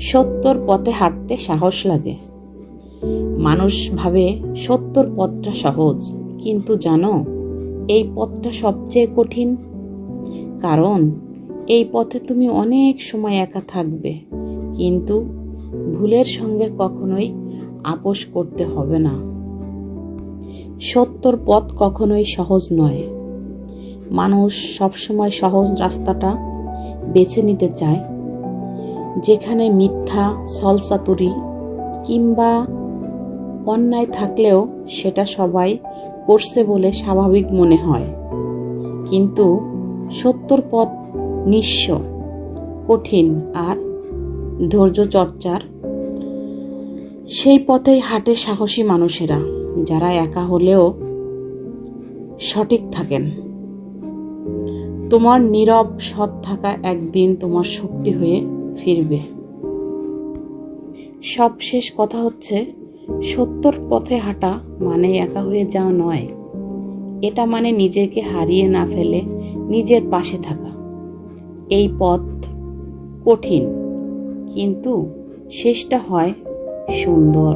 সত্যর পথে হাঁটতে সাহস লাগে। মানুষ ভাবে সত্যর পথটা সহজ, কিন্তু জানো এই পথটা সবচেয়ে কঠিন। কারণ এই পথে তুমি অনেক সময় একা থাকবে, কিন্তু ভুলের সঙ্গে কখনোই আপোষ করতে হবে না। সত্যর পথ কখনোই সহজ নয়। মানুষ সবসময় সহজ রাস্তাটা বেছে নিতে চায়, যেখানে মিথ্যা, ছলচাতুরি কিংবা অন্যায় থাকলেও সেটা সবাই করছে বলে স্বাভাবিক মনে হয়। কিন্তু সত্যর পথ নিঃস্ব, কঠিন আর ধৈর্য চর্চার। সেই পথেই হাঁটে সাহসী মানুষেরা, যারা একা হলেও সঠিক থাকেন। তোমার নীরব সৎ থাকা একদিন তোমার শক্তি হয়ে ফিরবে। সবশেষ কথা হচ্ছে, সত্যর পথে হাঁটা মানে একা হয়ে যাওয়া নয়। এটা মানে নিজেকে হারিয়ে না ফেলে নিজের পাশে থাকা। এই পথ কঠিন, কিন্তু শেষটা হয় সুন্দর।